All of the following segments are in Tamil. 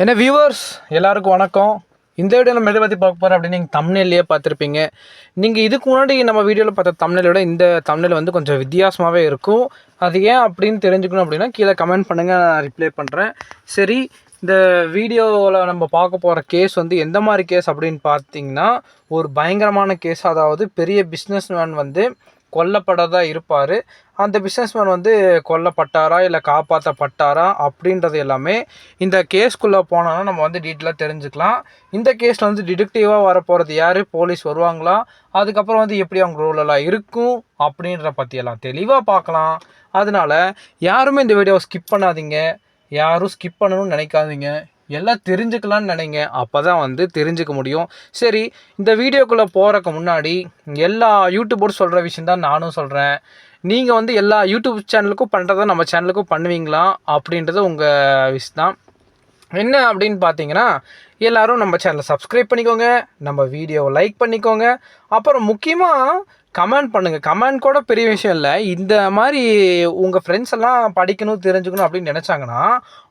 என்ன வியூவர்ஸ் எல்லாருக்கும் வணக்கம். இந்த வீடியோ நம்ம எதை பற்றி பார்க்க போகிறோம் அப்படின்னு நீங்கள் தம்ப்நெயிலே பார்த்துருப்பீங்க. நீங்கள் இதுக்கு முன்னாடி நம்ம வீடியோவில் பார்த்த தம்ப்நெயிலை விட இந்த தம்ப்நெயில் வந்து கொஞ்சம் வித்தியாசமாகவே இருக்கும். அது ஏன் அப்படின்னு தெரிஞ்சுக்கணும் அப்படின்னா கீழே கமெண்ட் பண்ணுங்கள், நான் ரிப்ளை பண்ணுறேன். சரி, இந்த வீடியோவில் நம்ம பார்க்க போகிற கேஸ் வந்து எந்த மாதிரி கேஸ் அப்படின்னு பார்த்தீங்கன்னா, ஒரு பயங்கரமான கேஸ். அதாவது பெரிய பிஸ்னஸ்மேன் வந்து கொல்லப்படதா இருப்பார். அந்த பிஸ்னஸ்மேன் வந்து கொல்லப்பட்டாரா இல்லை காப்பாற்றப்பட்டாரா அப்படின்றது எல்லாமே இந்த கேஸ்க்குள்ளே போனோன்னா நம்ம வந்து டீட்டெயிலாக தெரிஞ்சுக்கலாம். இந்த கேஸில் வந்து டிடெக்டிவாக வரப்போகிறது யார், போலீஸ் வருவாங்களா, அதுக்கப்புறம் வந்து எப்படி அவங்க ரோலெல்லாம் இருக்கும் அப்படின்ற பற்றியெல்லாம் தெளிவாக பார்க்கலாம். அதனால் யாருமே இந்த வீடியோவை ஸ்கிப் பண்ணாதீங்க, யாரும் ஸ்கிப் பண்ணணும்னு நினைக்காதீங்க, எல்லாம் தெரிஞ்சுக்கலான்னு நினைங்க. அப்போ தான் வந்து தெரிஞ்சுக்க முடியும். சரி, இந்த வீடியோக்குள்ளே போகிறக்கு முன்னாடி எல்லா யூடியூபரும் சொல்கிற விஷயம் தான் நானும் சொல்கிறேன். நீங்கள் வந்து எல்லா யூடியூப் சேனலுக்கும் பண்ணுறத நம்ம சேனலுக்கும் பண்ணுவீங்களா அப்படின்றது உங்கள் விஷயம் தான். என்ன அப்படின்னு பார்த்தீங்கன்னா, எல்லோரும் நம்ம சேனலை சப்ஸ்கிரைப் பண்ணிக்கோங்க, நம்ம வீடியோவை லைக் பண்ணிக்கோங்க, அப்புறம் முக்கியமாக கமெண்ட் பண்ணுங்கள். கமெண்ட் கூட பெரிய விஷயம் இல்லை. இந்த மாதிரி உங்கள் ஃப்ரெண்ட்ஸ் எல்லாம் படிக்கணும், தெரிஞ்சுக்கணும் அப்படின்னு நினச்சாங்கன்னா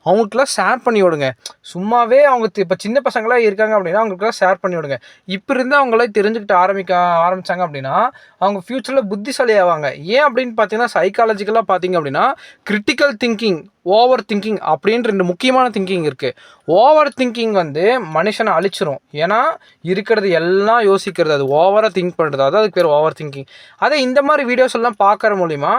அவங்களுக்குலாம் ஷேர் பண்ணி விடுங்க. சும்மாவே அவங்க இப்போ சின்ன பசங்களாக இருக்காங்க அப்படின்னா அவங்களுக்குலாம் ஷேர் பண்ணி விடுங்க. இப்போ இருந்து அவங்களே தெரிஞ்சுக்கிட்டு ஆரம்பித்தாங்க அப்படின்னா அவங்க ஃப்யூச்சரில் புத்திசாலி ஆவாங்க. ஏன் அப்படின்னு பார்த்தீங்கன்னா, சைக்காலஜிக்கலாக பார்த்தீங்க அப்படின்னா கிரிட்டிக்கல் திங்கிங், ஓவர் திங்கிங் அப்படின்ற 2 முக்கியமான திங்கிங் இருக்குது. ஓவர் திங்கிங் வந்து மனுஷனை அழிச்சிரும். ஏன்னா இருக்கிறது எல்லாம் யோசிக்கிறது, அது ஓவராக திங்க் பண்ணுறது, அதான் அதுக்கு பேர் ஓவர் திங்கிங். அதே இந்த மாதிரி வீடியோஸ் எல்லாம் பார்க்குற மூலிமா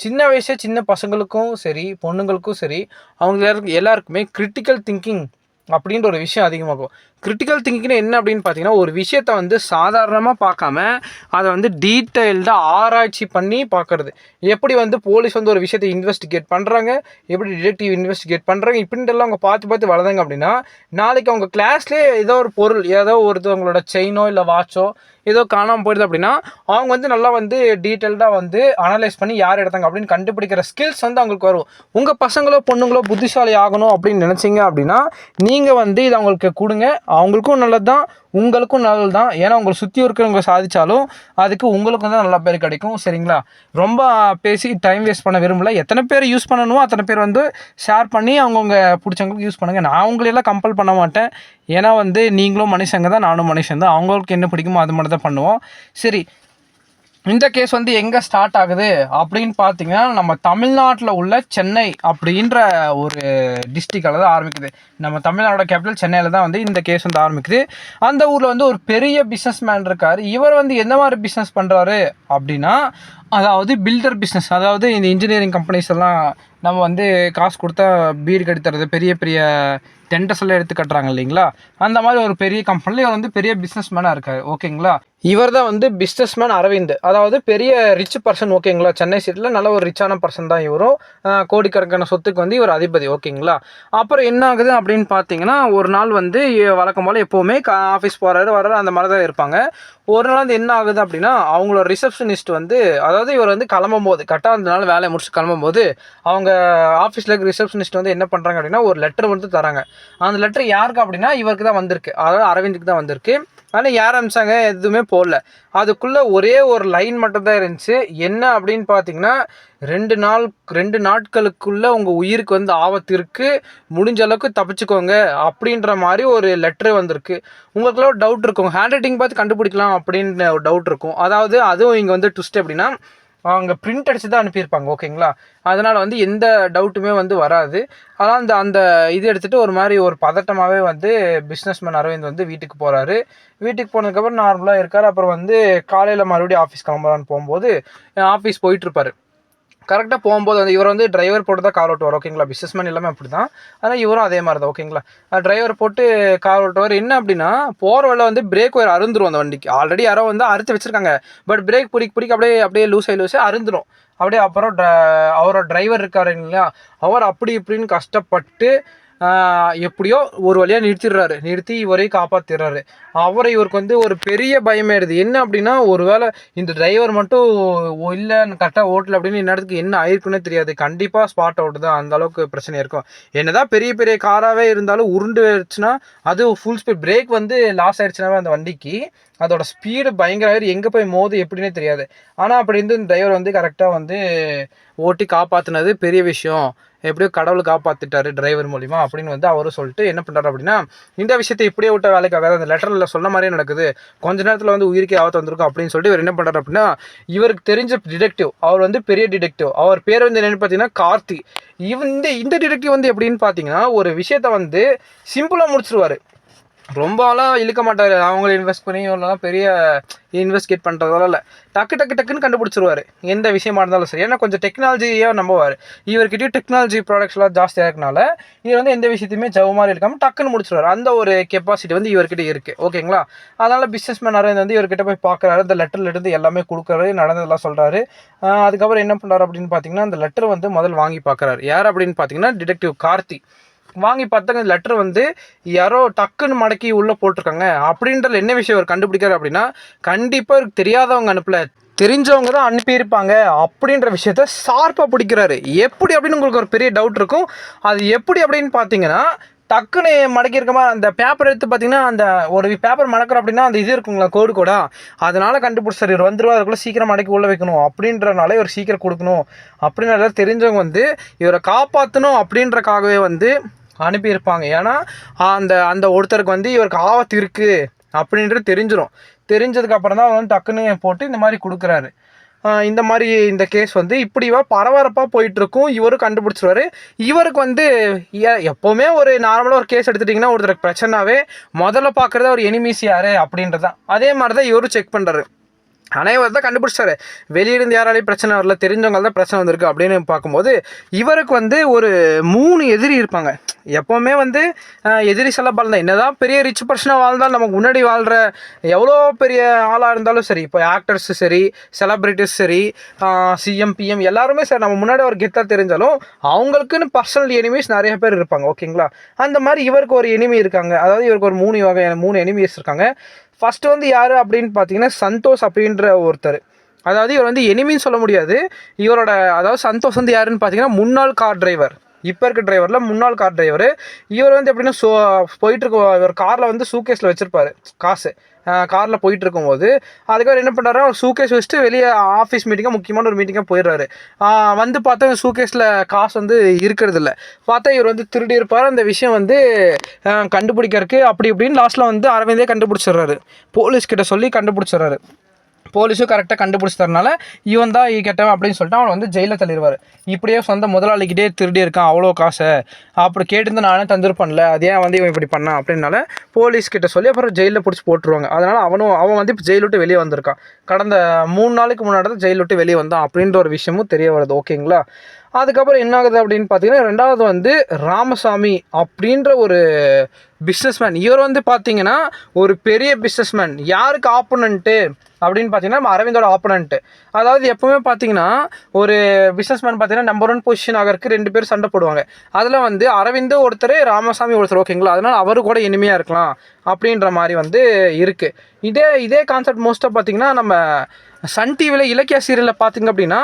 சின்ன வயசே சின்ன பசங்களுக்கும் சரி பொண்ணுங்களுக்கும் சரி அவங்க எல்லாருக்குமே கிரிட்டிக்கல் திங்கிங் அப்படின்ற ஒரு விஷயம் அதிகமாகும். கிரிட்டிக்கல் திங்கிங்னா என்ன அப்படின்னு பார்த்தீங்கன்னா, ஒரு விஷயத்தை வந்து சாதாரணமாக பார்க்காம அதை வந்து டீட்டெயில்டாக ஆராய்ச்சி பண்ணி பார்க்குறது. எப்படி வந்து போலீஸ் வந்து ஒரு விஷயத்தை இன்வெஸ்டிகேட் பண்ணுறாங்க, எப்படி டிடெக்டிவ் இன்வெஸ்டிகேட் பண்ணுறாங்க, இப்படின்றலாம் அவங்க பார்த்து வளர்ந்தாங்க அப்படின்னா நாளைக்கு அவங்க கிளாஸ்லேயே ஏதோ ஒரு பொருள், ஏதோ ஒருத்தவங்களோட செயினோ இல்லை வாட்சோ ஏதோ காணாமல் போயிடுது அப்படின்னா அவங்க வந்து நல்லா வந்து டீட்டெயில்டாக வந்து அனலைஸ் பண்ணி யார் எடுத்தாங்க அப்படின்னு கண்டுபிடிக்கிற ஸ்கில்ஸ் வந்து அவங்களுக்கு வரும். உங்கள் பசங்களோ பொண்ணுங்களோ புத்திசாலி ஆகணும் அப்படின்னு நினச்சிங்க அப்படின்னா நீங்கள் வந்து இதை அவங்களுக்கு கொடுங்க. அவங்களுக்கும் நல்லது தான், உங்களுக்கும் நல்லது தான். ஏன்னா உங்களை சுற்றி இருக்கிறவங்க சாதித்தாலும் அதுக்கு உங்களுக்கும் தான் நல்ல பேர் கிடைக்கும். சரிங்களா? ரொம்ப பேசி டைம் வேஸ்ட் பண்ண விரும்பல. எத்தனை பேர் யூஸ் பண்ணணுமோ அத்தனை பேர் வந்து ஷேர் பண்ணி அவங்கவுங்க பிடிச்சவங்களுக்கு யூஸ் பண்ணுங்கள். நான் அவங்களெல்லாம் கம்பல் பண்ண மாட்டேன். ஏன்னா வந்து நீங்களும் மனுஷங்க தான், நானும் மனுஷன் தான். அவங்களுக்கு என்ன பிடிக்குமோ அது மட்டும் தான் பண்ணுவோம். சரி, இந்த கேஸ் வந்து எங்கே ஸ்டார்ட் ஆகுது அப்படின்னு பார்த்தீங்கன்னா, நம்ம தமிழ்நாட்டில் உள்ள சென்னை அப்படின்ற ஒரு டிஸ்ட்ரிக்டில் தான் ஆரம்பிக்குது. நம்ம தமிழ்நாடோட கேபிட்டல் சென்னையில் தான் வந்து இந்த கேஸ் வந்து ஆரம்பிக்குது. அந்த ஊரில் வந்து ஒரு பெரிய பிஸ்னஸ் மேன் இருக்கார். இவர் வந்து எந்த மாதிரி பிஸ்னஸ் பண்ணுறாரு அப்படின்னா, அதாவது பில்டர் பிஸ்னஸ். அதாவது இந்த இன்ஜினியரிங் கம்பெனிஸ் எல்லாம் நம்ம வந்து காசு கொடுத்தா வீடு கட்டி தரது, பெரிய பெரிய டெண்டர்ஸ் எல்லாம் எடுத்து கட்டுறாங்க இல்லைங்களா, அந்த மாதிரி ஒரு பெரிய கம்பெனியில் இவர் வந்து பெரிய பிஸ்னஸ் மேனாக இருக்கார். ஓகேங்களா? இவர் தான் வந்து பிஸ்னஸ் மேன் அரவிந்த். அதாவது பெரிய ரிச் பர்சன். ஓகேங்களா? சென்னை சிட்டியில் நல்ல ஒரு ரிச்சான பர்சன் தான் இவரும். கோடிக்கணக்கான சொத்துக்கு வந்து இவர் அதிபதி. ஓகேங்களா? அப்புறம் என்ன ஆகுது அப்படின்னு பார்த்தீங்கன்னா, ஒரு நாள் வந்து வழக்கம் போல் எப்போவுமே ஆஃபீஸ் போகிறாரு வர்றாரு அந்த மாதிரி தான் இருப்பாங்க. ஒரு நாள் வந்து என்ன ஆகுது அப்படின்னா, அவங்களோட ரிசப்ஷனிஸ்ட் வந்து, அதாவது இவர் வந்து கிளம்பும்போது கரெக்டாக அந்த நாள் வேலையை முடிச்சு கிளம்பும்போது அவங்க ஆஃபீஸில் இருக்க ரிசப்ஷனிஸ்ட் வந்து என்ன பண்ணுறாங்க அப்படின்னா ஒரு லெட்டர் வந்து தராங்க. அந்த லெட்டர் யாருக்கு அப்படின்னா இவருக்கு தான் வந்திருக்கு, அதாவது அரவிந்துக்கு தான் வந்திருக்கு. ஆனால் யார் அனுப்பிச்சாங்க எதுவுமே போடல. அதுக்குள்ளே ஒரே ஒரு லைன் மட்டும்தான் இருந்துச்சு. என்ன அப்படின்னு பார்த்தீங்கன்னா, 2 நாட்களுக்குள்ளே உங்கள் உயிருக்கு வந்து ஆபத்து இருக்குது, முடிஞ்ச அளவுக்கு தப்பிச்சுக்கோங்க அப்படின்ற மாதிரி ஒரு லெட்ரு வந்திருக்கு. உங்களுக்குள்ள ஒரு டவுட் இருக்கும், ஹேண்ட் ரைட்டிங் பார்த்து கண்டுபிடிக்கலாம் அப்படின்னு ஒரு டவுட் இருக்கும். அதாவது அதுவும் இங்கே வந்து ட்விஸ்ட் எப்படின்னா, அவங்க பிரிண்ட் அடித்து தான் அனுப்பியிருப்பாங்க. ஓகேங்களா? அதனால் வந்து எந்த டவுட்டுமே வந்து வராது. ஆனால் அந்த இது எடுத்துகிட்டு ஒரு மாதிரி ஒரு பதட்டமாகவே வந்து பிஸ்னஸ்மேன் அரவிந்த் வந்து வீட்டுக்கு போகிறாரு. வீட்டுக்கு போனதுக்கப்புறம் நார்மலாக இருக்கார். அப்புறம் வந்து காலையில் மறுபடியும் ஆஃபீஸ் கிளம்பலான்னு போகும்போது ஆஃபீஸ் போயிட்டுருப்பார். கரெக்டாக போகும்போது வந்து இவர் வந்து டிரைவர் போட்டு தான் கார் ஓட்டுவார். ஓகேங்களா? பிஸ்னஸ்மேன் எல்லாமே அப்படி தான். ஆனால் இவரும் அதே மாதிரி தான். ஓகேங்களா? டிரைவர் போட்டு கார் ஓட்டுவார். என்ன அப்படின்னா, போகிற வழியில் வந்து பிரேக் ஒயர் அருந்துரும் அந்த வண்டிக்கு. ஆல்ரெடி யாரோ வந்து அறுத்து வச்சுருக்காங்க. பட் பிரேக் பிடிக்க அப்படியே லூஸாகி அருந்துரும். அப்படியே அப்புறம் அவரோட டிரைவர் இருக்காரு இல்லையா, அவர் அப்படி இப்படின்னு கஷ்டப்பட்டு எப்படியோ ஒரு வழியாக நிறுத்தி இவரையும் காப்பாற்றிடுறாரு. இவருக்கு வந்து ஒரு பெரிய பயமாயிடுது. என்ன அப்படின்னா, ஒரு வேளை இந்த டிரைவர் மட்டும் இல்லை கரெக்டாக ஓட்டல அப்படின்னு இந்நேரத்துக்கு என்ன ஆயிருக்குன்னே தெரியாது. கண்டிப்பாக ஸ்பாட் அவுட் தான், அந்த அளவுக்கு பிரச்சனை இருக்கும். என்னதான் பெரிய பெரிய காராகவே இருந்தாலும் உருண்டு வச்சுன்னா அது ஃபுல் ஸ்பீட் பிரேக் வந்து லாஸ் ஆயிடுச்சுனாவே அந்த வண்டிக்கு அதோட ஸ்பீடு பயங்கர எங்கே போய் மோது எப்படின்னே தெரியாது. ஆனால் அப்படி இருந்து இந்த டிரைவர் வந்து கரெக்டாக வந்து ஓட்டி காப்பாற்றினது பெரிய விஷயம், எப்படியோ கடவுள் காப்பாற்றிட்டாரு டிரைவர் மூலிமா அப்படின்னு வந்து அவரும் சொல்லிட்டு என்ன பண்ணுறாரு அப்படின்னா, இந்த விஷயத்தை இப்படியே விட்ட வேலைக்காக அந்த லெட்டரில் சொன்ன மாதிரியே நடக்குது, கொஞ்ச நேரத்தில் வந்து உயிருக்கே ஆபத்து வந்திருக்கும் அப்படின்னு சொல்லிட்டு இவர் என்ன பண்ணுறாரு அப்படின்னா, இவருக்கு தெரிஞ்ச டிடெக்டிவ், அவர் வந்து பெரிய டிடெக்டிவ், அவர் பேர் வந்து என்னென்னு பார்த்தீங்கன்னா கார்த்தி. இந்த டிடெக்டிவ் வந்து எப்படின்னு பார்த்தீங்கன்னா ஒரு விஷயத்தை வந்து சிம்பிளாக முடிச்சிருவார், ரொம்பலாம் இழுக்க மாட்டார். அவங்கள இன்வெஸ்ட் பண்ணி இவ்வளோலாம் பெரிய இன்வெஸ்டிகேட் பண்ணுறதால இல்லை, டக்குன்னு கண்டுபிடிச்சிருவார் எந்த விஷயமா இருந்தாலும் சரி. ஏன்னா கொஞ்சம் டெக்னாலஜியாக நம்புவார். இவர்கிட்டயும் டெக்னாலஜி ப்ராடக்ட்ஸ்லாம் ஜாஸ்தியாக இருக்கனால இவர் வந்து எந்த விஷயத்தையுமே ஜவு மாதிரி இருக்காமல் டக்குன்னு முடிச்சிருவார். அந்த ஒரு கெப்பாசிட்டி வந்து இவர்கிட்ட இருக்குது. ஓகேங்களா? அதனால் பிஸ்னஸ் மேன் நிறைய வந்து இவர்கிட்ட போய் பார்க்குறாரு, இந்த லெட்டர்லேருந்து எல்லாமே கொடுக்குறாரு, நடந்ததெல்லாம் சொல்கிறாரு. அதுக்கப்புறம் என்ன பண்ணுறாரு அப்படின்னு பார்த்தீங்கன்னா, அந்த லெட்டர் வந்து முதல் வாங்கி பார்க்குறாரு. யார் அப்படின்னு பார்த்தீங்கன்னா டிடெக்டிவ் கார்த்தி. வாங்கி பார்த்தாங்க இந்த லெட்டர் வந்து யாரோ டக்குன்னு மடக்கி உள்ளே போட்டிருக்காங்க. அப்படின்றதுல என்ன விஷயம் அவர் கண்டுபிடிக்கிறார் அப்படின்னா, கண்டிப்பாக இவருக்கு தெரியாதவங்க அனுப்பல, தெரிஞ்சவங்க தான் அனுப்பியிருப்பாங்க அப்படின்ற விஷயத்த ஷார்ப்பாக பிடிக்கிறாரு. எப்படி அப்படின்னு உங்களுக்கு ஒரு பெரிய டவுட் இருக்கும். அது எப்படி அப்படின்னு பார்த்தீங்கன்னா, டக்குன்னு மடக்கியிருக்கமா அந்த பேப்பர் எடுத்து பார்த்தீங்கன்னா, அந்த ஒரு பேப்பர் மடக்கிறோம் அப்படின்னா அந்த இது இருக்குங்களா கோடா, அதனால் கண்டுபிடிச்சார். இவர் வந்துருவா, அதுக்குள்ளே சீக்கிரம் மடக்கி உள்ளே வைக்கணும் அப்படின்றனால இவர் சீக்கிரம் கொடுக்கணும் அப்படின்றத தெரிஞ்சவங்க வந்து இவரை காப்பாற்றணும் அப்படின்றக்காகவே வந்து அனுப்பியிருப்பாங்க. ஏன்னா அந்த அந்த ஒருத்தருக்கு வந்து இவருக்கு ஆபத்து இருக்குது அப்படின்றது தெரிஞ்சிடும். தெரிஞ்சதுக்கப்புறம் தான் அவர் வந்து டக்குன்னு போட்டு இந்த மாதிரி கொடுக்குறாரு. இந்த மாதிரி இந்த கேஸ் வந்து இப்படிவா பரபரப்பாக போயிட்டுருக்கும். இவரும் கண்டுபிடிச்சிருவாரு. இவருக்கு வந்து எப்போவுமே ஒரு நார்மலாக ஒரு கேஸ் எடுத்துட்டிங்கன்னா ஒருத்தருக்கு பிரச்சனாவே முதல்ல பார்க்குறதா ஒரு எனிமீஸ் யார் அப்படின்றது தான். அதே மாதிரி தான் இவரும் செக் பண்ணுறாரு. அனைவர் தான் கண்டுபிடிச்சாரு, வெளியிருந்து யாராலையும் பிரச்சனை வரல, தெரிஞ்சவங்க தான் பிரச்சனை வந்திருக்கு அப்படின்னு பார்க்கும்போது இவருக்கு வந்து ஒரு 3 எதிரி இருப்பாங்க. எப்போவுமே வந்து எதிரி செலபால் தான், என்னதான் பெரிய ரிச் பர்சனாக வாழ்ந்தாலும் நமக்கு முன்னாடி வாழ்கிற எவ்வளோ பெரிய ஆளாக இருந்தாலும் சரி, இப்போ ஆக்டர்ஸு சரி, செலப்ரிட்டிஸ் சரி, சிஎம் பிஎம் எல்லாருமே சரி, நம்ம முன்னாடி ஒரு கெத்தாக தெரிஞ்சாலும் அவங்களுக்குன்னு பர்சனல் எனிமீஸ் நிறைய பேர் இருப்பாங்க. ஓகேங்களா? அந்த மாதிரி இவருக்கு ஒரு எனிமி இருக்காங்க. அதாவது இவருக்கு ஒரு 3 எனிமீஸ் இருக்காங்க. ஃபஸ்ட்டு வந்து யார் அப்படின்னு பார்த்தீங்கன்னா சந்தோஷ் அப்படின்ற ஒருத்தர். அதாவது இவர் வந்து எனிமின்னு சொல்ல முடியாது. இவரோட அதாவது சந்தோஷ் வந்து யாருன்னு பார்த்தீங்கன்னா முன்னாள் கார் டிரைவர். இப்போ இருக்க டிரைவரில் முன்னாள் கார் டிரைவர். இவர் வந்து எப்படின்னா போயிட்டுருக்க இவர் காரில் வந்து சூகேஸில் வச்சுருப்பார் காசு. காரில் போயிட்டு இருக்கும்போது அதுக்கப்புறம் என்ன பண்ணுறாரு, அவர் சூகேஸ் வச்சுட்டு வெளியே ஆஃபீஸ் மீட்டிங்காக முக்கியமான ஒரு மீட்டிங்காக போயிடுறாரு. வந்து பார்த்தா சூகேஸில் காசு வந்து இருக்கிறது இல்லை. பார்த்தா இவர் வந்து திருடி இருப்பார். அந்த விஷயம் வந்து கண்டுபிடிக்கிறதுக்கு அப்படி இப்படின்னு லாஸ்ட்டில் வந்து அரவிந்தே கண்டுபிடிச்சிடுறாரு. போலீஸ்கிட்ட சொல்லி கண்டுபிடிச்சிடுறாரு. போலீஸும் கரெக்டாக கண்டுபிடிச்சி தரனால இவன் தான் கெட்டவன் அப்படின்னு சொல்லிட்டு அவனை வந்து ஜெயிலில் தள்ளிடுவார். இப்படியே சொந்த முதலாளிக்கிட்டே திருடி இருக்கான் அவ்வளோ காசை, அப்படி கேட்டு நானே தந்துருப்பேன்ல, அதே வந்து இவன் இப்படி பண்ணான் அப்படின்னால போலீஸ்கிட்ட சொல்லி அப்புறம் ஜெயிலில் பிடிச்சி போட்டுருவாங்க. அதனால் அவன் வந்து இப்போ ஜெயில் விட்டு வெளியே வந்திருக்கான். கடந்த 3 நாளைக்கு முன்னாடி தான் ஜெயில் விட்டு வெளியே வந்தான் அப்படின்ற ஒரு விஷயமும் தெரிய வருது. ஓகேங்களா? அதுக்கப்புறம் என்ன ஆகுது அப்படின்னு பார்த்தீங்கன்னா, 2வது வந்து ராமசாமி அப்படின்ற ஒரு பிஸ்னஸ்மேன். இவர் வந்து பார்த்தீங்கன்னா ஒரு பெரிய பிஸ்னஸ்மேன். யாருக்கு ஆப்போனண்ட்டு அப்படின்னு பார்த்தீங்கன்னா நம்ம அரவிந்தோட ஆப்போனண்ட்டு. அதாவது எப்போவுமே பார்த்தீங்கன்னா ஒரு பிஸ்னஸ்மேன் பார்த்தீங்கன்னா நம்பர் 1 பொசிஷன் ஆகிறதுக்கு 2 பேர் சண்டை போடுவாங்க. அதில் வந்து அரவிந்து ஒருத்தர், ராமசாமி ஒருத்தர். ஓகேங்களா? அதனால் அவரு கூட இனிமையாக இருக்கலாம் அப்படின்ற மாதிரி வந்து இருக்குது. இதே கான்செப்ட் மோஸ்ட்டாக பார்த்தீங்கன்னா நம்ம சன் டிவியில் இலக்கிய சீரியலில் பார்த்திங்க அப்படின்னா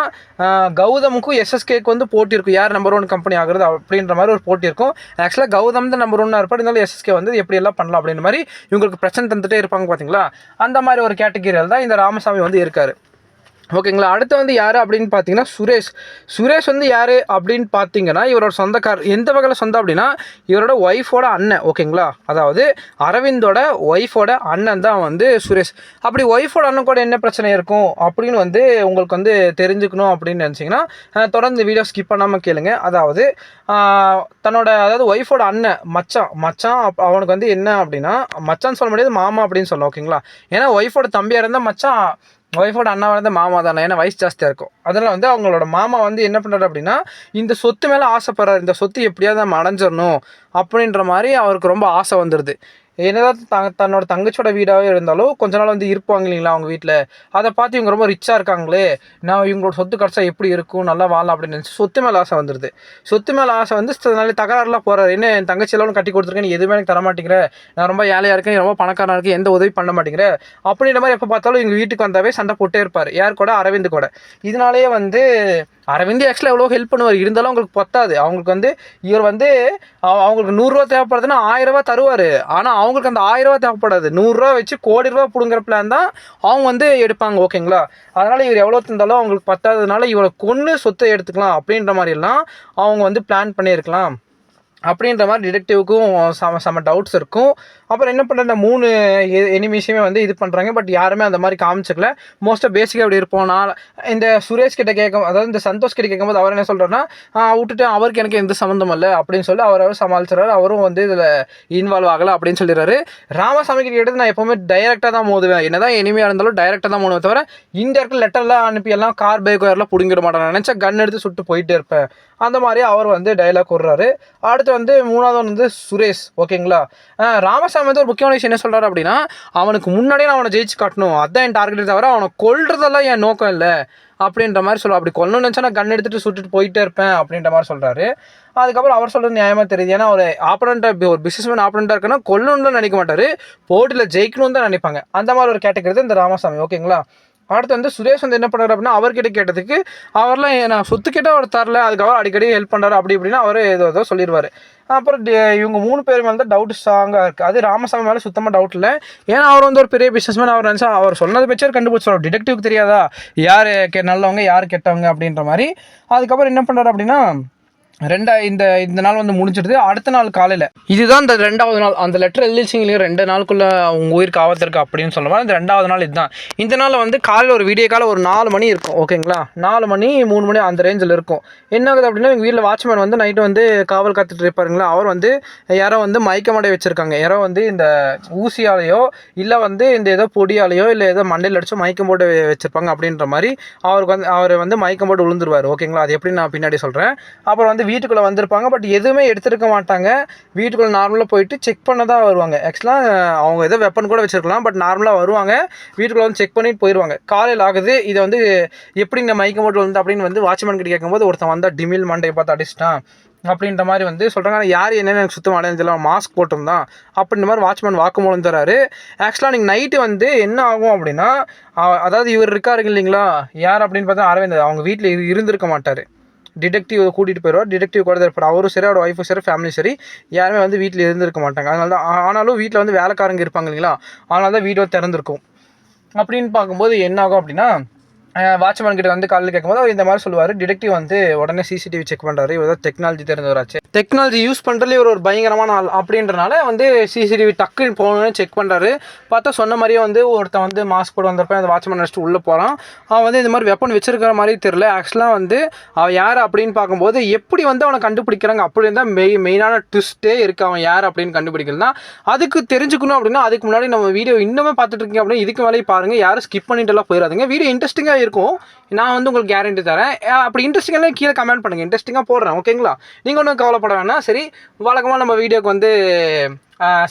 கௌதமுக்கும் எஸ்எஸ்கேக்கு வந்து போட்டி இருக்கும், யார் நம்பர் 1 கம்பெனி ஆகுறது அப்படின்ற மாதிரி ஒரு போட்டி இருக்கும். ஆக்சுவலாக கௌதம் தான் நம்பர் 1 இருப்பார், இருந்தாலும் எஸ்எஸ்கே வந்து எப்படியெல்லாம் பண்ணலாம் அப்படின்ற மாதிரி இவங்களுக்கு பிரச்சனை தந்துகிட்டே இருப்பாங்க. பார்த்தீங்களா? அந்த மாதிரி ஒரு கேட்டகிரியில் தான் இந்த ராமசாமி வந்து இருக்கார். ஓகேங்களா? அடுத்து வந்து யார் அப்படின்னு பார்த்தீங்கன்னா சுரேஷ் வந்து யார் அப்படின்னு பார்த்தீங்கன்னா இவரோட சொந்தக்கார். எந்த வகையில் சொந்தம் அப்படின்னா இவரோட ஒய்ஃபோட அண்ணன். ஓகேங்களா? அதாவது அரவிந்தோட ஒய்ஃபோட அண்ணன் தான் வந்து சுரேஷ். அப்படி ஒய்ஃபோட அண்ணன் கூட என்ன பிரச்சனை இருக்கும் அப்படின்னு வந்து உங்களுக்கு வந்து தெரிஞ்சுக்கணும் அப்படின்னு நினச்சிங்கன்னா தொடர்ந்து வீடியோ ஸ்கிப் பண்ணாமல் கேளுங்க. அதாவது அதாவது ஒய்ஃபோட அண்ணன் மச்சான் அவனுக்கு வந்து என்ன அப்படின்னா, மச்சான்னு சொல்ல முடியாது, மாமா அப்படின்னு சொல்லலாம். ஓகேங்களா? ஏன்னா ஒய்ஃபோட தம்பியாக இருந்தால் மச்சான், ஒய்ஃபோட அண்ணாவாக இருந்தால் மாமா தானே, ஏன்னா வயசு ஜாஸ்தியாக இருக்கும். அதனால் வந்து அவங்களோட மாமா வந்து என்ன பண்ணுறாரு அப்படின்னா இந்த சொத்து மேலே ஆசைப்படுறாரு. இந்த சொத்து எப்படியாவது நம்ம அடைஞ்சிடணும் அப்படின்ற மாதிரி அவருக்கு ரொம்ப ஆசை வந்துடுது. என்னதான் தன்னோட தங்கச்சியோட வீடாகவே இருந்தாலும் கொஞ்ச நாள் வந்து இருப்பாங்க இல்லைங்களா அவங்க வீட்டில். அதை பார்த்து இவங்க ரொம்ப ரிச்சாக இருக்காங்களே, நான் இவங்களோட சொத்து கிடச்சா எப்படி இருக்கும், நல்லா வாழலாம் அப்படின்னு நினச்சி சொத்து மேலே ஆசை வந்துடுது. சொத்து மேலே ஆசை வந்து நல்ல தகராறுலாம் போகிறாரு. என்ன என் தங்கச்சியெல்லாம் கட்டி கொடுத்துருக்கேன், நீ எதுவுமே எனக்கு தர மாட்டேங்கிற, நான் ரொம்ப ஏழையாக இருக்கேன், ரொம்ப பணக்காரனாக இருக்கேன், எந்த உதவி பண்ண மாட்டேங்கிற அப்படின்ற மாதிரி எப்போ பார்த்தாலும் எங்கள் வீட்டுக்கு வந்தாவே சண்டை போட்டே இருப்பார். யார் கூட? அரவிந்த் கூட. இதனாலேயே வந்து அரவிந்த் ஆக்சுவலாக எவ்வளோ ஹெல்ப் பண்ணுவார், இருந்தாலும் அவங்களுக்கு பத்தாது. அவங்களுக்கு வந்து இவர் வந்து அவங்களுக்கு 100 தேவைப்படுதுன்னா 1000 தருவார். ஆனால் அவங்களுக்கு அந்த 1000 தேவைப்படாது, 100 வச்சு கோடி ரூபா பிடுங்குற பிளான் தான் அவங்க வந்து எடுப்பாங்க. ஓகேங்களா? அதனால் இவர் எவ்வளோ தந்தாலும் அவங்களுக்கு பத்தாததுனால இவரை கொன்று சொத்தை எடுத்துக்கலாம் அப்படின்ற மாதிரிலாம் அவங்க வந்து பிளான் பண்ணியிருக்கலாம் அப்படின்ற மாதிரி டிடெக்டிவுக்கும் செம டவுட்ஸ் இருக்கும். அப்புறம் என்ன பண்ணுற, இந்த 3 எனிமீஸுமே வந்து இது பண்ணுறாங்க. பட் யாருமே அந்த மாதிரி காமிச்சிக்கல. மோஸ்ட்டாக பேசிக்காக எப்படி இருப்போம்னா, இந்த சுரேஷ் கிட்ட அதாவது இந்த சந்தோஷ் கிட்ட கேட்கும்போது அவர் என்ன சொல்கிறாருன்னா, விட்டுட்டு அவருக்கு எனக்கு எந்த சம்மந்தம் இல்லை அப்படின்னு சொல்லி அவர் சமாளிச்சுறாரு. அவரும் வந்து இதில் இன்வால்வ் ஆகலை அப்படின்னு சொல்லிடுறாரு. ராமசாமி கிட்ட எடுத்து நான் எப்போவுமே டைரெக்டாக தான் மோதுவேன், என்னதான் எனிமையாக இருந்தாலும் டைரெக்டாக தான் மோதுவேன் தவிர இன்டெரக்ட் லெட்டர்லாம் அனுப்பி எல்லாம் கார் பைக் எல்லாம் பிடிங்கிட மாட்டேன், நினச்சா கன் எடுத்து சுட்டு போயிட்டே இருப்பேன். அந்த மாதிரி அவர் வந்து டைலாக் விடுறாரு. அடுத்து வந்து 3வது வந்து சுரேஷ். ஓகேங்களா? ராமசாமி வந்து ஒரு முக்கியமான விஷயம் என்ன சொல்கிறாரு அப்படின்னா, அவனுக்கு முன்னாடியே நான் அவனை ஜெயிச்சு காட்டணும், அதுதான் என் டார்கெட்டே தவிர அவனை கொல்றதெல்லாம் என் நோக்கம் இல்லை அப்படின்ற மாதிரி சொல்லுவோம். அப்படி கொல்லணும்னு நினச்சா நான் கன் எடுத்துகிட்டு சுட்டுட்டு போயிட்டே இருப்பேன் அப்படின்ற மாதிரி சொல்கிறாரு. அதுக்கப்புறம் அவர் சொல்கிறது நியாயமாக தெரியுது. ஏன்னா ஒரு ஆப்பனண்ட்டாக, ஒரு பிஸ்னஸ்மேன் ஆப்பனண்ட்டாக இருக்குன்னா கொல்லணும்னு தான் நினைக்க மாட்டார், போட்டியில் ஜெயிக்கணும்னு தான் நினைப்பாங்க. அந்த மாதிரி ஒரு கேட்டகரி தான் இந்த ராமசாமி. ஓகேங்களா? அடுத்து வந்து சுரேஷ் வந்து என்ன பண்ணுறாரு அப்படின்னா, அவர்கிட்ட கேட்டதுக்கு அவர்லாம் நான் சொத்து கேட்டால் அவர் தரல, அதுக்கப்புறம் அடிக்கடி ஹெல்ப் பண்ணுறாரு அப்படி இப்படின்னா அவர் ஏதோ சொல்லிடுவார். அப்புறம் இவங்க 3 பேர் மேலே தான் டவுட் ஸ்ட்ராங்காக இருக்குது. அது ராமசாமி மேலே சுத்தமாக டவுட் இல்லை. ஏன்னா அவர் வந்து ஒரு பெரிய பிஸ்னஸ்மேன். அவர் நினச்சா அவர் சொன்னதை வச்சு கண்டுபிடிச்சார். டிடெக்டிவ்க்கு தெரியாதா யார் நல்லவங்க யார் கெட்டவங்க அப்படின்ற மாதிரி. அதுக்கப்புறம் என்ன பண்ணுறாரு அப்படின்னா, இந்த நாள் வந்து முடிஞ்சிடுது. அடுத்த நாள் காலையில் இதுதான் இந்த 2வது நாள். அந்த லெட்டர் எழுதிச்சிங்க 2 நாளுக்குள்ளே உங்கள் உயிருக்கு ஆபத்து இருக்குது அப்படின்னு சொல்லுவாங்க. இந்த 2வது நாள் இதுதான். இந்த நாளில் வந்து காலையில் ஒரு விடிய காலம் ஒரு 4 மணி இருக்கும். ஓகேங்களா? 4 மணி 3 மணி அந்த ரேஞ்சில் இருக்கும். என்ன ஆகுது அப்படின்னா, எங்கள் வீட்டில் வாட்ச்மேன் வந்து நைட்டு வந்து காவல் காத்துட்டு இருப்பாருங்களா, அவர் வந்து யாரோ வந்து மயக்கமடை வச்சுருக்காங்க. யாரோ வந்து இந்த ஊசியாலேயோ இல்லை வந்து இந்த ஏதோ பொடியாலேயோ இல்லை ஏதோ மண்டையில் அடிச்சோ மயக்கம் போட்டு வச்சுருப்பாங்க அப்படின்ற மாதிரி அவர் வந்து மயக்கம் போட்டு விழுந்துருவார். ஓகேங்களா? அது எப்படி நான் பின்னாடி சொல்கிறேன். அப்புறம் வந்து வீட்டுக்குள்ளே வந்திருப்பாங்க. பட் எதுவுமே எடுத்துருக்க மாட்டாங்க. வீட்டுக்குள்ளே நார்மலாக போயிட்டு செக் பண்ண தான் வருவாங்க. ஆக்சுவலாக அவங்க ஏதோ வெப்பன் கூட வச்சுருக்கலாம், பட் நார்மலாக வருவாங்க, வீட்டுக்குள்ளே வந்து செக் பண்ணிட்டு போயிடுவாங்க. காலையில் ஆகுது. இதை வந்து எப்படி இந்த மயக்கம் போட்டு வந்து அப்படின்னு வந்து வாட்ச்மேன் கிட்ட கேட்கும்போது ஒருத்தன் வந்தால் டிமில் மண்டையை பார்த்து அடிச்சிட்டான் அப்படின்ற மாதிரி வந்து சொல்கிறாங்க. ஆனால் யார் என்னென்னு எனக்கு சுத்தம் அடைஞ்சல, மாஸ்க் போட்டிருந்தான் அப்படின்ற மாதிரி வாட்ச்மேன் வாக்குமூலம் தராரு. ஆக்சுவலாக நீங்கள் நைட்டு வந்து என்ன ஆகும் அப்படின்னா, அதாவது இவர் இருக்காருங்க இல்லைங்களா, யார் அப்படின்னு பார்த்தா அரவிந்த் அவங்க வீட்டில் இருந்திருக்க மாட்டார். டிடெக்டிவ் கூட்டிகிட்டு போயிடுவார். டிடெக்டிவ் கூட இருப்பார். அவரும் சரி, அவரோட ஒய்ஃபும் சரி, ஃபேமிலி சரி, யாருமே வந்து வீட்டில் இருந்திருக்க மாட்டாங்க. அதனால தான். ஆனாலும் வீட்டில் வந்து வேலைக்காரங்க இருப்பாங்க இல்லைங்களா, அதனால தான் வீடு திறந்திருக்கும். அப்படின்னு பார்க்கும்போது என்ன ஆகும் அப்படின்னா, வாட்ச்மேன் கிட்ட வந்து காலையில் கேட்கும்போது அவர் இந்த மாதிரி சொல்லுவார். டிடெக்டிவ் வந்து உடனே சிசிடிவி செக் பண்ணுறாரு. இவர் தான் டெக்னாலஜி தெரிஞ்சவராச்சு, டெக்னாலஜி யூஸ் பண்ணுறதுல இவர் ஒரு பயங்கரமான ஆள் அப்படின்றனால வந்து சிசிடிவி டக்குன்னு போகணுன்னு செக் பண்ணுறாரு. பார்த்தா சொன்ன மாதிரியே வந்து ஒருத்தன் வந்து மாஸ்க் போட்டு வந்திருப்பேன். அந்த வாட்ச்மேன் அடிச்சுட்டு உள்ளே போகிறான். அவன் வந்து இந்த மாதிரி வெப்பன் வச்சிருக்கிற மாதிரி தெரியல. ஆக்சுவலாக வந்து அவன் யார் அப்படின்னு பார்க்கும்போது எப்படி வந்து அவனை கண்டுபிடிக்கிறாங்க அப்படின்னு தான் மெயினான ட்விஸ்ட்டே இருக்குது. அவன் யார் அப்படின்னு கண்டுபிடிக்கலாம். அதுக்கு தெரிஞ்சுக்கணும் அப்படின்னா அதுக்கு முன்னாடி நம்ம வீடியோ இன்னுமே பார்த்துட்டு இருக்கீங்க அப்படின்னா இதுக்கு மேலே பாருங்கள். யாரும் ஸ்கிப் பண்ணிட்டுலாம் போயிடாதுங்க. வீடியோ இன்ட்ரெஸ்டிங்காக இருக்கும். நான் வந்து உங்களுக்கு கேரண்டி தரேன். அப்படி இன்ட்ரெஸ்டிங்காக கீழே கமெண்ட் பண்ணுங்கள். இன்ட்ரெஸ்டிங்காக போடுறேன். ஓகேங்களா? நீங்கள் ஒன்றும் கவலைப்பட வேணாம். சரி, வழக்கமாக நம்ம வீடியோக்கு வந்து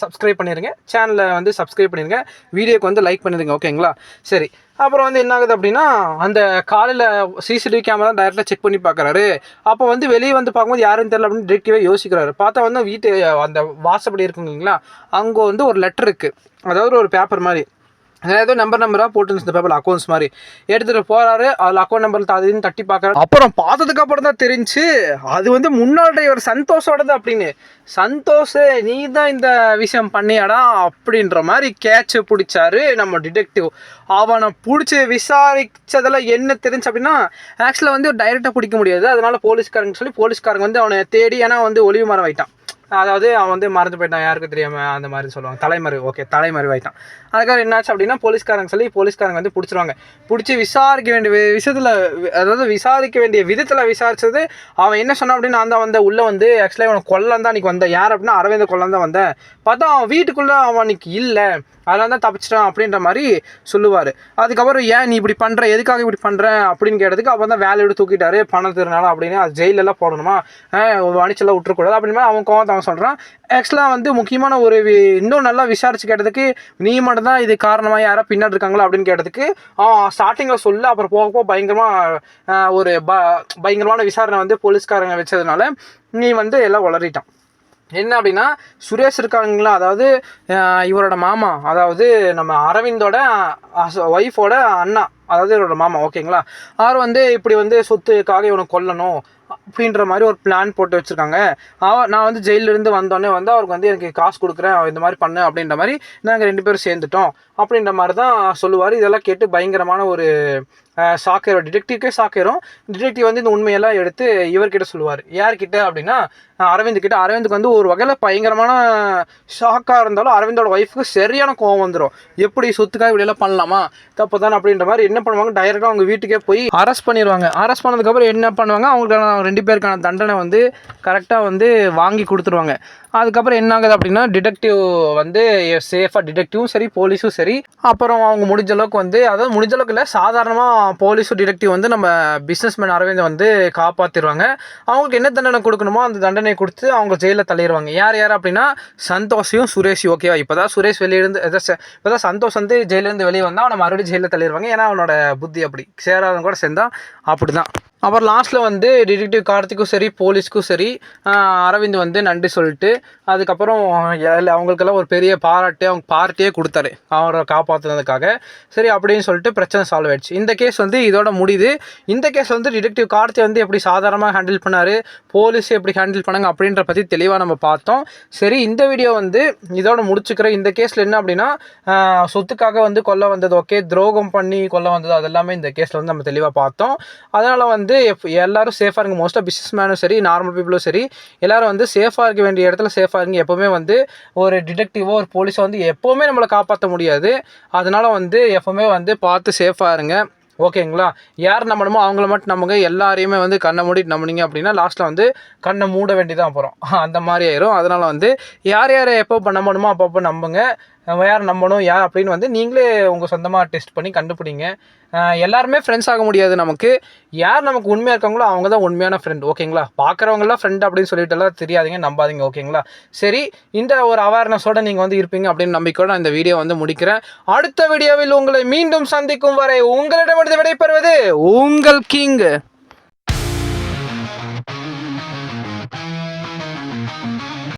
சப்ஸ்கிரைப் பண்ணிடுங்க, சேனலை வந்து சப்ஸ்கிரைப் பண்ணிடுங்க, வீடியோக்கு வந்து லைக் பண்ணிடுங்க. ஓகேங்களா? சரி, அப்புறம் வந்து என்ன ஆகுது அப்படின்னா, அந்த காலையில் சிசிடிவி கேமரா டைரெக்டாக செக் பண்ணி பார்க்குறாரு. அப்போ வந்து வெளியே வந்து பார்க்கும்போது யாருன்னு தெரியல அப்படின்னு டிரெக்டிவாக யோசிக்கிறாரு. பார்த்தா வந்து வீட்டு அந்த வாசப்படி இருக்குங்க இல்லைங்களா, அங்கே வந்து ஒரு லெட்டர் இருக்குது. அதாவது ஒரு பேப்பர் மாதிரி ஏதோ நம்பராக போட்டு இந்த பேப்பர் அக்கௌண்ட்ஸ் மாதிரி எடுத்துகிட்டு போகிறாரு. அதில் அக்கௌண்ட் நம்பர் அதுன்னு தட்டி பார்க்குறாரு. அப்புறம் பார்த்ததுக்கு அப்புறம் தான் தெரிஞ்சு அது வந்து முன்னாள் டிரைவர் சந்தோஷோடது அப்படின்னு. சந்தோஷ், நீ தான் இந்த விஷயம் பண்ணியாடா அப்படின்ற மாதிரி கேட்சை பிடிச்சாரு நம்ம டிடெக்டிவ். அவனை பிடிச்சி விசாரித்ததில் என்ன தெரிஞ்சு அப்படின்னா, ஆக்சுவலாக வந்து டைரெக்டாக பிடிக்க முடியாது. அதனால போலீஸ்காரங்க சொல்லி போலீஸ்காரங்க வந்து அவனை தேடி, ஏன்னா வந்து ஒளிவு மரம் ஆகிட்டான். அதாவது அவன் வந்து மறந்து போயிட்டான், யாருக்கு தெரியாமல் அந்த மாதிரி சொல்லுவாங்க, தலைமறைவு. ஓகே, தலைமறைவாயிட்டான். அதுக்காக என்னாச்சு அப்படின்னா போலீஸ்காரங்க சொல்லி போலீஸ்காரங்க வந்து பிடிச்சிருவாங்க. பிடிச்சி விசாரிக்க வேண்டிய விஷயத்தில், அதாவது விசாரிக்க வேண்டிய விதத்தில் விசாரித்தது. அவன் என்ன சொன்னான் அப்படின்னு, நான் தான் வந்தேன் உள்ளே வந்து ஆக்சுவலாக அவனை கொல்லம் தான் அன்றைக்கி வந்தேன். யார் அப்படின்னா அரவிந்த் கொல்லம் தான் வந்தேன். பார்த்தா அவன் வீட்டுக்குள்ளே அவன் அன்றைக்கி இல்லை, அதெல்லாம் தான் தப்பிச்சிட்டான் அப்படின்ற மாதிரி சொல்லுவார். அதுக்கப்புறம் ஏன் நீ இப்படி பண்ணுற, எதுக்காக இப்படி பண்ணுறேன் அப்படின்னு கேட்டதுக்கு அப்போ தான் வேலையோடு தூக்கிட்டாரு, பணம் திருநாள் அப்படின்னு, அது ஜெயிலெல்லாம் போடணுமா, வணிச்செல்லாம் விட்டுறக்கூடாது அப்படின்னு அவன் கோவத்தை அவன் சொல்கிறான். ஆக்சுவலாக வந்து முக்கியமான ஒரு இன்னும் நல்லா விசாரித்து கேட்டதுக்கு, நீ மட்டும் தான் இது காரணமாக யாரோ பின்னாடி இருக்காங்களா அப்படின்னு கேட்டதுக்கு ஸ்டார்டிங்கில் சொல்ல, அப்புறம் போக போக பயங்கரமாக ஒரு பயங்கரமான விசாரணை வந்து போலீஸ்காரங்க வச்சதுனால நீ வந்து எல்லாம் உளறிட்டான். என்ன அப்படின்னா, சுரேஷ் இருக்காங்களா, அதாவது இவரோட மாமா, அதாவது நம்ம அரவிந்தோட ஒய்ஃபோட அண்ணா, அதாவது இவரோட மாமா ஓகேங்களா. அவர் வந்து இப்படி வந்து சொத்துக்காக இவனை கொல்லணும் அப்படின்ற மாதிரி ஒரு பிளான் போட்டு வச்சுருக்காங்க. நான் வந்து ஜெயிலிருந்து வந்தோடனே வந்து அவருக்கு வந்து எனக்கு காசு கொடுக்குறேன் இந்த மாதிரி பண்ணு அப்படின்ற மாதிரி நாங்கள் 2 பேரும் சேர்ந்துட்டோம் அப்படின்ற மாதிரி தான் சொல்லுவார். இதெல்லாம் கேட்டு பயங்கரமான ஒரு ஷாக்கேரும், டிடெக்டிவ்க்கே ஷாக்கேரும். டிடெக்டிவ் வந்து இந்த உண்மையெல்லாம் எடுத்து இவர்கிட்ட சொல்லுவார். யார்கிட்ட அப்படின்னா அரவிந்த் கிட்ட. அரவிந்துக்கு வந்து ஒரு வகையில் பயங்கரமான ஷாக்காக இருந்தாலும் அரவிந்தோட ஒய்ஃபுக்கு சரியான கோவம் வந்துடும். எப்படி சொத்துக்காக இப்படியெல்லாம் பண்ணலாமா, தப்பு தானே அப்படின்ற மாதிரி என்ன பண்ணுவாங்க, டைரெக்டாக அவங்க வீட்டுக்கே போய் அரெஸ்ட் பண்ணிடுவாங்க. அரெஸ்ட் பண்ணதுக்கப்புறம் என்ன பண்ணுவாங்க, அவங்களுக்கான 2 பேருக்கான தண்டனை வந்து கரெக்டாக வந்து வாங்கி கொடுத்துருவாங்க. அதுக்கப்புறம் என்ன ஆகுது அப்படின்னா டிடெக்டிவ் வந்து சேஃபாக, டிடெக்டிவும் சரி போலீஸும் சரி, அப்புறம் அவங்க முடிஞ்ச அளவுக்கு வந்து, அதாவது முடிஞ்ச அளவுக்கு இல்லை, சாதாரணமாக போலீஸும் டிடெக்டிவ் வந்து நம்ம பிஸ்னஸ்மேன் அரவிந்தை வந்து காப்பாற்றிடுவாங்க. அவங்களுக்கு என்ன தண்டனை கொடுக்கணுமோ அந்த தண்டனை கொடுத்து அவங்க ஜெயிலில் தள்ளிடுவாங்க. யார் யார் அப்படின்னா சந்தோஷையும் சுரேஷையும். ஓகேவா, இப்போ தான் சுரேஷ் வெளியிருந்து, இப்போ தான் சந்தோஷ் வந்து ஜெயிலேருந்து வெளியே வந்தால் அவனை மறுபடியும் ஜெயிலில் தள்ளிடுவாங்க. ஏன்னா அவனோட புத்தி அப்படி, சேராதவங்க கூட சேர்ந்தா அப்படி தான். அப்புறம் லாஸ்ட்டில் வந்து டிடெக்டிவ் கார்த்திக்கும் சரி போலீஸ்க்கும் சரி அரவிந்த் வந்து நன்றி சொல்லிட்டு அதுக்கப்புறம் அவங்களுக்கெல்லாம் ஒரு பெரிய பாராட்டு, அவங்க பார்ட்டியே கொடுத்தாரு அவரை காப்பாற்றுனதுக்காக. சரி அப்படின்னு சொல்லிட்டு பிரச்சனை சால்வ் ஆயிடுச்சு. இந்த கேஸ் வந்து இதோட முடியுது. இந்த கேஸ் வந்து டிடெக்டிவ் கார்த்தி வந்து எப்படி சாதாரணமாக ஹேண்டில் பண்ணார், போலீஸ் எப்படி ஹேண்டில் பண்ணாங்க அப்படின்ற பற்றி தெளிவாக நம்ம பார்த்தோம். சரி, இந்த வீடியோ வந்து இதோட முடிச்சுக்கிறேன். இந்த கேஸில் என்ன அப்படின்னா சொத்துக்காக வந்து கொல்ல வந்தது ஓகே, துரோகம் பண்ணி கொல்ல வந்தது அது எல்லாமே இந்த கேஸில் வந்து நம்ம தெளிவாக பார்த்தோம். அதனால் வந்து எல்லாரும் சேஃபாக இருங்க. மோஸ்ட்டாக பிஸ்னஸ் மேனும் சரி நார்மல் பீப்புளும் சரி எல்லாரும் வந்து சேஃபாக இருக்க வேண்டிய இடத்துல சேஃபாக இருங்க. எப்போவுமே வந்து ஒரு டிடெக்டிவோ ஒரு போலீஸோ வந்து எப்போவுமே நம்மளை காப்பாற்ற முடியாது. அதனால் வந்து எப்போவுமே வந்து பார்த்து சேஃபாக இருங்க ஓகேங்களா. யார் நம்பணுமோ அவங்கள மட்டும் நம்புங்க. எல்லாரையுமே வந்து கண்ணை மூடிட்டு நம்பினீங்க அப்படின்னா லாஸ்ட்டில் வந்து கண்ணை மூட வேண்டியதான் அப்புறம் அந்த மாதிரி ஆயிரும். அதனால் வந்து யார் யாரை எப்போ நம்பணுமோ அப்பப்போ நம்புங்க. யார் நம்பணும் யார் அப்படின்னு வந்து நீங்களே உங்கள் சொந்தமாக டெஸ்ட் பண்ணி கண்டுபிடிங்க. எல்லாருமே ஃப்ரெண்ட்ஸ் ஆக முடியாது. நமக்கு யார் நமக்கு உண்மையாக இருக்காங்களோ அவங்க தான் உண்மையான ஃப்ரெண்ட் ஓகேங்களா. பார்க்குறவங்களாம் ஃப்ரெண்ட் அப்படின்னு சொல்லிட்டு எல்லாம் தெரியாதீங்க, நம்பாதீங்க ஓகேங்களா. சரி, இந்த ஒரு அவேர்னஸோடு நீங்கள் வந்து இருப்பீங்க அப்படின்னு நம்பிக்கையோடு நான் இந்த வீடியோ வந்து முடிக்கிறேன். அடுத்த வீடியோவில் உங்களை மீண்டும் சந்திக்கும் வரை உங்களிடமிருந்து விடைபெறுவது உங்கள் கிங்.